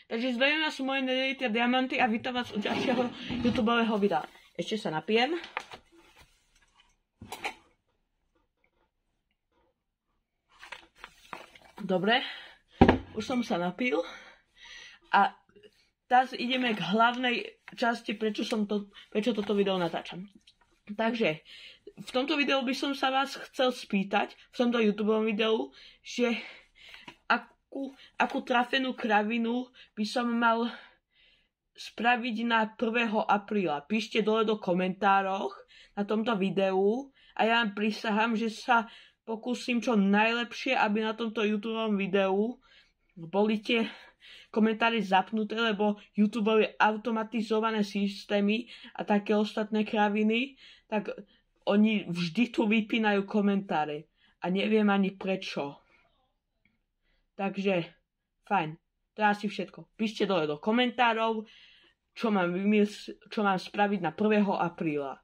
Takže zdravím vás moje nedelité diamanty a vítam vás u ďalšieho YouTubeového videa. Ešte sa napijem. Dobre, už som sa napil a teraz ideme k hlavnej časti, prečo toto video natáčam. Takže v tomto videu by som sa vás chcel spýtať, v tomto YouTubeovom videu, že akú trafenú kravinu by som mal spraviť na 1. apríla. Píšte dole do komentároch na tomto videu a ja vám prisahám, že sa pokúsim čo najlepšie, aby na tomto YouTubeovom videu boli tie komentári zapnuté, lebo YouTube je automatizované systémy a také ostatné kraviny, tak oni vždy tu vypínajú komentáre a neviem ani prečo. Takže, fajn, to je asi všetko. Píšte dole do komentárov, čo mám spraviť na 1. apríla.